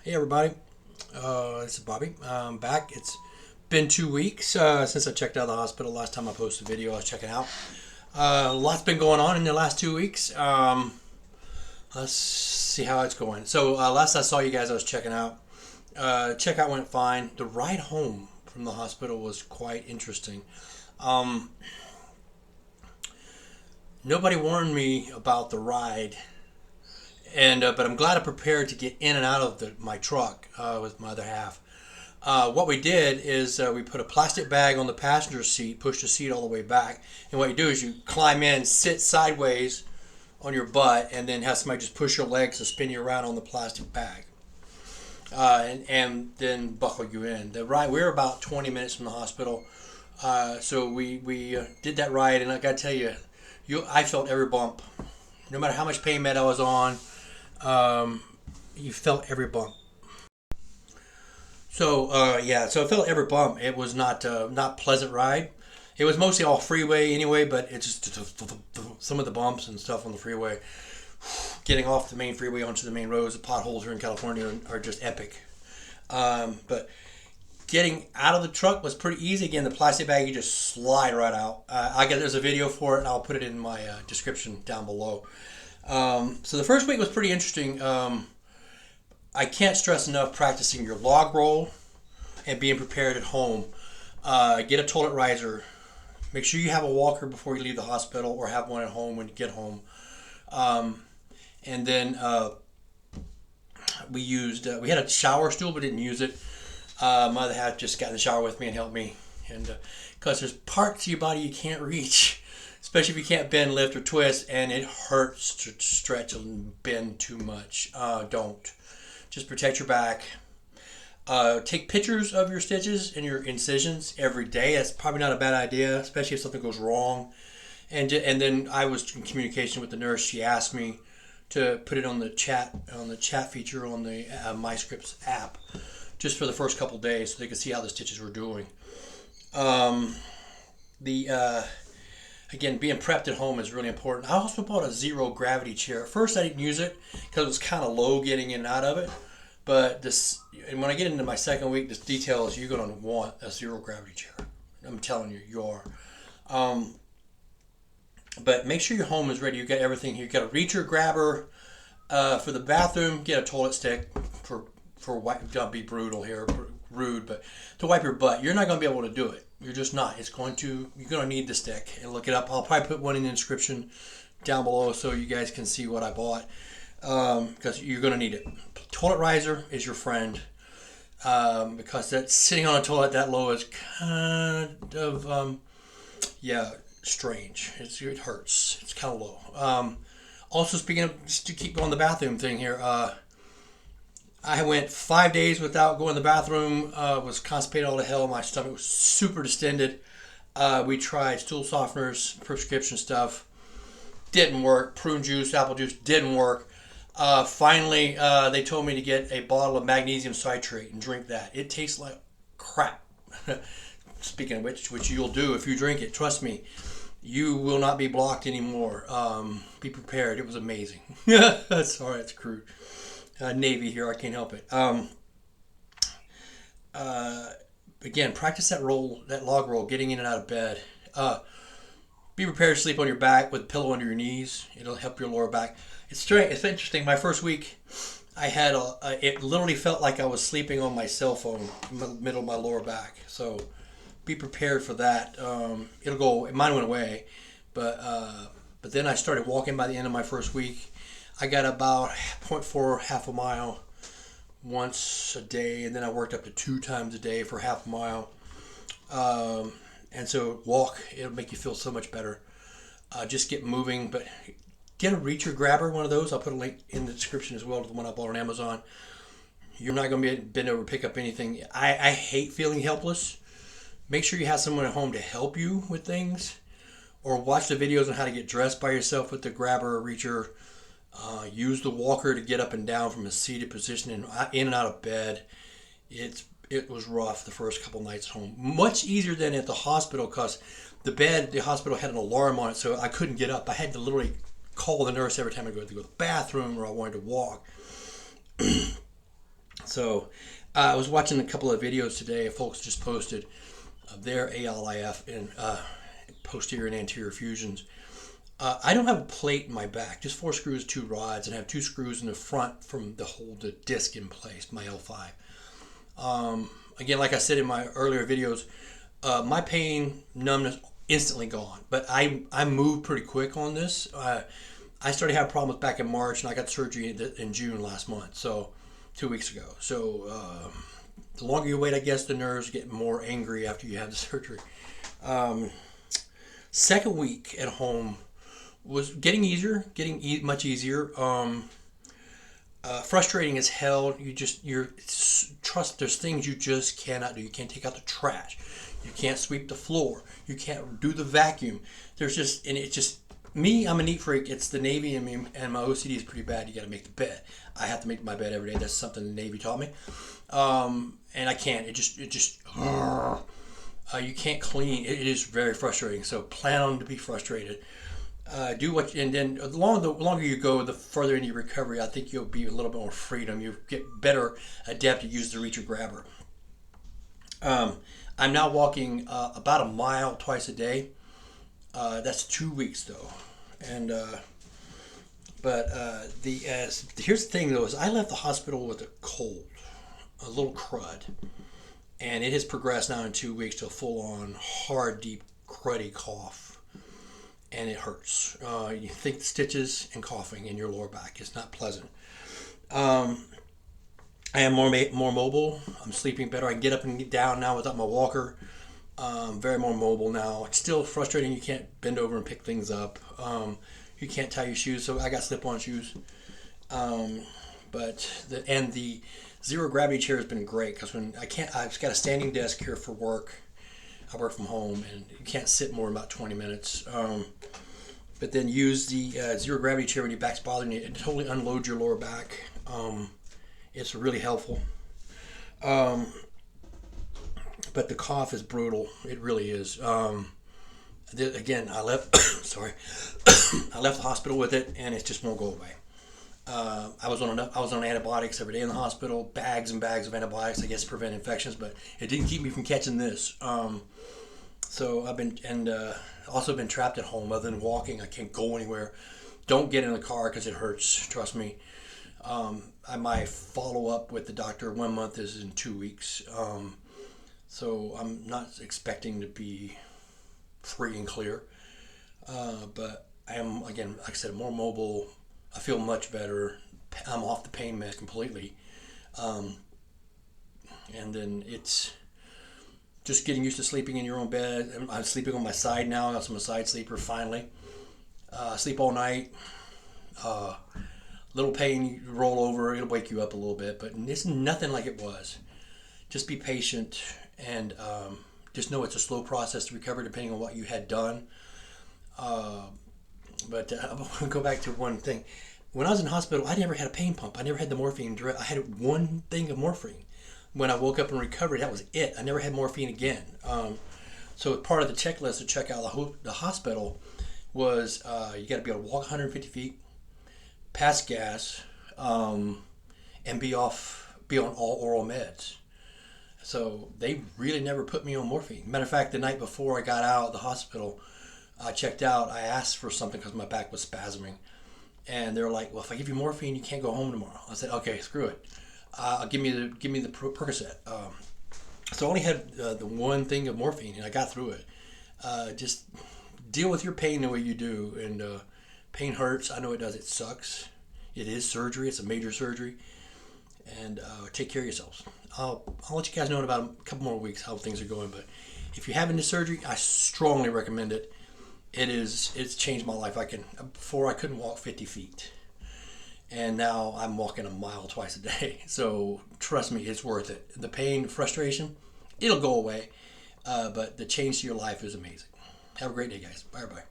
Hey everybody, this is Bobby. I'm back. It's been 2 weeks since I checked out of the hospital. Last time I posted a video, I was checking out. A lot's been going on in the last 2 weeks. Let's see how it's going. So last I saw you guys, I was checking out. Checkout went fine. The ride home from the hospital was quite interesting. Um, Nobody warned me about the ride, and but I'm glad I prepared to get in and out of my truck with my other half. What we did is we put a plastic bag on the passenger seat, pushed the seat all the way back, and what you do is you climb in, sit sideways on your butt, and then have somebody just push your legs and spin you around on the plastic bag, and then buckle you in. The ride, we were about 20 minutes from the hospital, so we did that ride, and I got to tell you, I felt every bump. No matter how much pain med I was on, um, you felt every bump. So I felt every bump. It was not pleasant ride. It was mostly all freeway anyway, but it's just some of the bumps and stuff on the freeway. Getting off the main freeway onto the main roads, the potholes here in California are just epic. But getting out of the truck was pretty easy. Again, the plastic bag, you just slide right out. There's a video for it, and I'll put it in my description down below. So the first week was pretty interesting. I can't stress enough practicing your log roll and being prepared at home. Get a toilet riser. Make sure you have a walker before you leave the hospital, or have one at home when you get home. Um, and then we had a shower stool but didn't use it. My other half just got in the shower with me and helped me. And because there's parts of your body you can't reach, especially if you can't bend, lift, or twist, and it hurts to stretch and bend too much. Don't. Just protect your back. Take pictures of your stitches and your incisions every day. That's probably not a bad idea, especially if something goes wrong. And then I was in communication with the nurse. She asked me to put it on the chat feature on the MyScripts app, just for the first couple days, so they could see how the stitches were doing. The Again, being prepped at home is really important. I also bought a zero gravity chair. At first, I didn't use it because it was kind of low getting in and out of it. But and when I get into my second week, this details you're going to want a zero gravity chair. I'm telling you, you are. But make sure your home is ready. You got everything here. You got a reacher, grabber for the bathroom. Get a toilet stick for wipe. Don't be brutal here, rude, but to wipe your butt. You're not going to be able to do it. You're just not. You're going to need the stick, and look it up. I'll probably put one in the description down below so you guys can see what I bought, because you're going to need it. Toilet riser is your friend, because that sitting on a toilet that low is kind of strange. It hurts. It's kind of low. Also, speaking of, just to keep on the bathroom thing here, I went 5 days without going to the bathroom. Was constipated all to hell. My stomach was super distended. We tried stool softeners, prescription stuff. Didn't work. Prune juice, apple juice, didn't work. Finally, they told me to get a bottle of magnesium citrate and drink that. It tastes like crap. Speaking of which you'll do if you drink it. Trust me, you will not be blocked anymore. Be prepared. It was amazing. Sorry, it's crude. Navy here, I can't help it. Again, practice that log roll, getting in and out of bed. Be prepared to sleep on your back with a pillow under your knees. It'll help your lower back. It's strange. It's interesting. My first week, I had it literally felt like I was sleeping on my cell phone in the middle of my lower back. So be prepared for that. It'll go. Mine went away, but then I started walking by the end of my first week. I got about 0.4, half a mile once a day, and then I worked up to 2 times a day for half a mile. And so walk, it'll make you feel so much better. Just get moving, but get a reacher grabber, one of those. I'll put a link in the description as well to the one I bought on Amazon. You're not going to be able to pick up anything. I hate feeling helpless. Make sure you have someone at home to help you with things, or watch the videos on how to get dressed by yourself with the grabber or reacher. Use the walker to get up and down from a seated position and in and out of bed. It was rough the first couple nights home. Much easier than at the hospital, because the hospital had an alarm on it, so I couldn't get up. I had to literally call the nurse every time I go to the bathroom or I wanted to walk. So I was watching a couple of videos today. Folks just posted their ALIF and posterior and anterior fusions. I don't have a plate in my back, just 4 screws, 2 rods, and I have 2 screws in the front to hold the disc in place, my L5. Again, like I said in my earlier videos, my pain, numbness, instantly gone. But I moved pretty quick on this. I started having problems back in March, and I got surgery in June last month, so 2 weeks ago. So the longer you wait, I guess the nerves get more angry after you have the surgery. Second week at home was getting easier, much easier. Frustrating as hell. You're trust. There's things you just cannot do. You can't take out the trash. You can't sweep the floor. You can't do the vacuum. It's just me. I'm a neat freak. It's the Navy in me, and my OCD is pretty bad. You got to make the bed. I have to make my bed every day. That's something the Navy taught me. And I can't. You can't clean. It is very frustrating. So plan on to be frustrated. And then the longer you go, the further into your recovery, I think you'll be a little bit more freedom. You get better adept to use the reacher grabber. I'm now walking about a mile twice a day. That's 2 weeks though, and here's the thing though: is I left the hospital with a cold, a little crud, and it has progressed now in 2 weeks to a full-on hard, deep, cruddy cough. And it hurts. You think the stitches and coughing in your lower back. It's not pleasant. I am more mobile. I'm sleeping better. I can get up and get down now without my walker. Very more mobile now. It's still frustrating. You can't bend over and pick things up. You can't tie your shoes, so I got slip-on shoes. But the zero gravity chair has been great because I've got a standing desk here for work. I work from home, and you can't sit more than about 20 minutes. But then use the zero gravity chair when your back's bothering you. It totally unloads your lower back. It's really helpful. But the cough is brutal. It really is. Again, I left. Sorry, I left the hospital with it, and it just won't go away. I was on antibiotics every day in the hospital, bags and bags of antibiotics, I guess, to prevent infections, but it didn't keep me from catching this. So I've been also been trapped at home. Other than walking, I can't go anywhere. Don't get in the car because it hurts. Trust me. My follow up with the doctor 1 month is in 2 weeks. So I'm not expecting to be free and clear. But I am, again, like I said, more mobile. I feel much better. I'm off the pain med completely. And then it's just getting used to sleeping in your own bed. I'm sleeping on my side now. I'm a side sleeper finally. Sleep all night. Little pain, you roll over, it'll wake you up a little bit, but it's nothing like it was. Just be patient and just know it's a slow process to recover depending on what you had done. But I want to go back to one thing. When I was in hospital, I never had a pain pump. I never had the morphine direct. I had one thing of morphine. When I woke up in recovery, that was it. I never had morphine again. So part of the checklist to check out the hospital was you got to be able to walk 150 feet, pass gas, and be on all oral meds. So they really never put me on morphine. Matter of fact, the night before I got out of the hospital, I checked out. I asked for something because my back was spasming, and they were like, "Well, if I give you morphine, you can't go home tomorrow." I said, "Okay, screw it. Give me the Percocet." So I only had the one thing of morphine, and I got through it. Just deal with your pain the way you do, and pain hurts. I know it does. It sucks. It is surgery. It's a major surgery, and take care of yourselves. I'll let you guys know in about a couple more weeks how things are going. But if you're having this surgery, I strongly recommend it. It's changed my life. Before I couldn't walk 50 feet. And now I'm walking a mile twice a day. So trust me, it's worth it. The pain, frustration, it'll go away. But the change to your life is amazing. Have a great day, guys. Bye-bye.